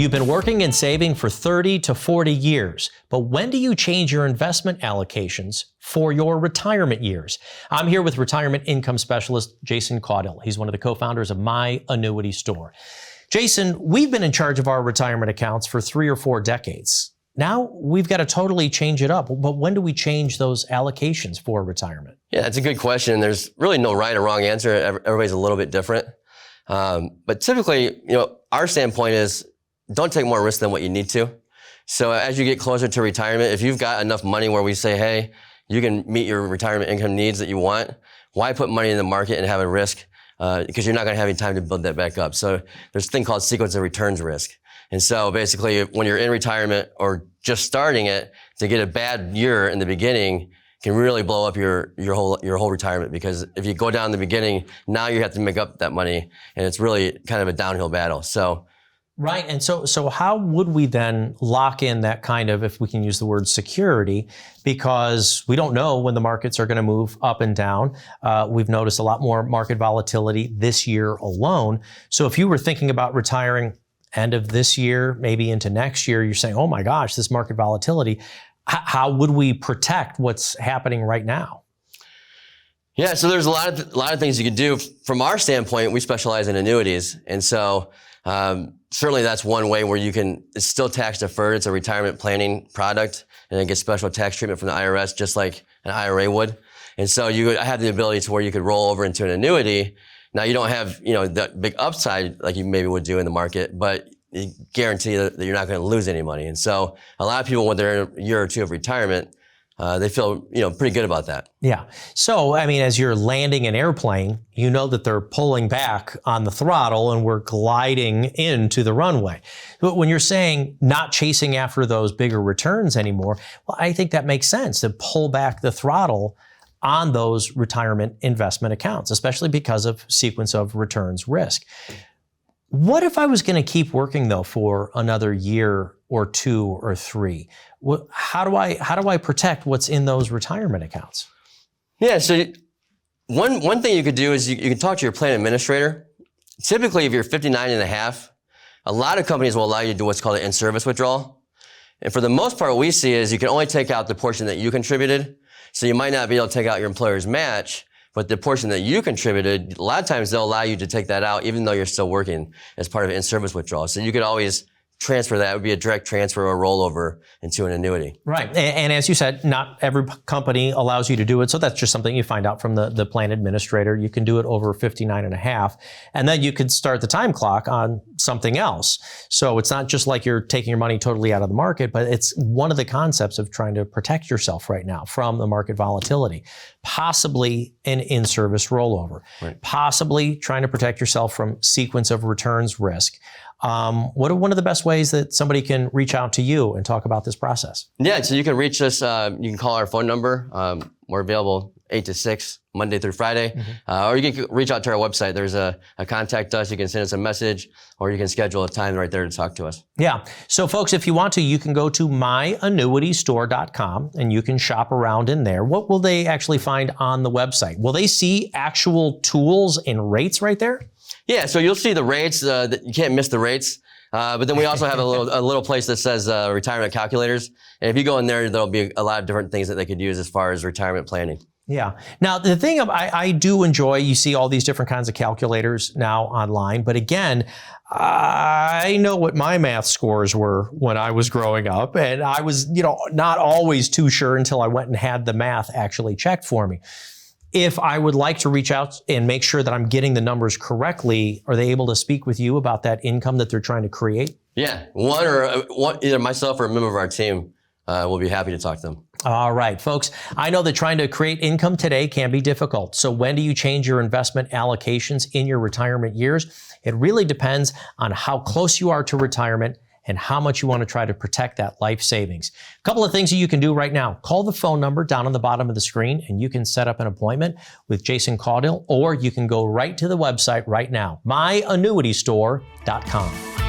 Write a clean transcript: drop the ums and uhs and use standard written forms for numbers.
You've been working and saving for 30 to 40 years, but when do you change your investment allocations for your retirement years? I'm here with retirement income specialist Jason Caudill. He's one of the co-founders of My Annuity Store. Jason, we've been in charge of our retirement accounts for 3 or 4 decades. Now we've got to totally change it up. But when do we change those allocations for retirement? Yeah, that's a good question. There's really no right or wrong answer. Everybody's a little bit different. But typically, our standpoint is don't take more risk than what you need to. So as you get closer to retirement, if you've got enough money where we say, hey, you can meet your retirement income needs that you want, why put money in the market and have a risk? Because you're not going to have any time to build that back up. So there's a thing called sequence of returns risk. And so basically when you're in retirement or just starting it, to get a bad year in the beginning can really blow up your whole retirement, because if you go down in the beginning, now you have to make up that money, and it's really kind of a downhill battle. So right. And so how would we then lock in that kind of, if we can use the word security, because we don't know when the markets are going to move up and down. We've noticed a lot more market volatility this year alone. So if you were thinking about retiring end of this year, maybe into next year, you're saying, oh my gosh, this market volatility, how would we protect what's happening right now? Yeah, so there's a lot of things you can do. From our standpoint, we specialize in annuities. And so certainly that's one way where it's still tax deferred. It's a retirement planning product, and it gets special tax treatment from the IRS, just like an IRA would. And so you have the ability to where you could roll over into an annuity. Now you don't have, that big upside like you maybe would do in the market, but you guarantee that you're not going to lose any money. And so a lot of people, when they're in a year or two of retirement, they feel, pretty good about that. Yeah. So, as you're landing an airplane, you know that they're pulling back on the throttle and we're gliding into the runway. But when you're saying not chasing after those bigger returns anymore, well, I think that makes sense to pull back the throttle on those retirement investment accounts, especially because of sequence of returns risk. What if I was going to keep working though for another year or 2 or 3? How do I protect what's in those retirement accounts? Yeah, so one thing you could do is you can talk to your plan administrator. Typically, if you're 59 and a half, a lot of companies will allow you to do what's called an in-service withdrawal. And for the most part, what we see is you can only take out the portion that you contributed. So you might not be able to take out your employer's match, but the portion that you contributed, a lot of times they'll allow you to take that out even though you're still working as part of an in-service withdrawal. So you could always transfer that. It would be a direct transfer or rollover into an annuity. Right. And as you said, not every company allows you to do it. So that's just something you find out from the plan administrator. You can do it over 59 and a half. And then you could start the time clock on something else. So it's not just like you're taking your money totally out of the market, but it's one of the concepts of trying to protect yourself right now from the market volatility. Possibly an in-service rollover. Right. Possibly trying to protect yourself from sequence of returns risk. What are one of the best ways that somebody can reach out to you and talk about this process? Yeah, so you can reach us, you can call our phone number. We're available 8 to 6, Monday through Friday. Or you can reach out to our website. There's a contact us. You can send us a message, or you can schedule a time right there to talk to us. Yeah. So folks, if you want to, you can go to myannuitystore.com and you can shop around in there. What will they actually find on the website? Will they see actual tools and rates right there? Yeah, so you'll see the rates. You can't miss the rates. But then we also have a little place that says retirement calculators. And if you go in there, there'll be a lot of different things that they could use as far as retirement planning. Yeah. Now, the thing I do enjoy, you see all these different kinds of calculators now online. But again, I know what my math scores were when I was growing up. And I was, not always too sure until I went and had the math actually checked for me. If I would like to reach out and make sure that I'm getting the numbers correctly, are they able to speak with you about that income that they're trying to create? Yeah, either myself or a member of our team will be happy to talk to them. All right, folks. I know that trying to create income today can be difficult. So when do you change your investment allocations in your retirement years? It really depends on how close you are to retirement and how much you want to try to protect that life savings. A couple of things that you can do right now. Call the phone number down on the bottom of the screen and you can set up an appointment with Jason Caudill, or you can go right to the website right now, myannuitystore.com.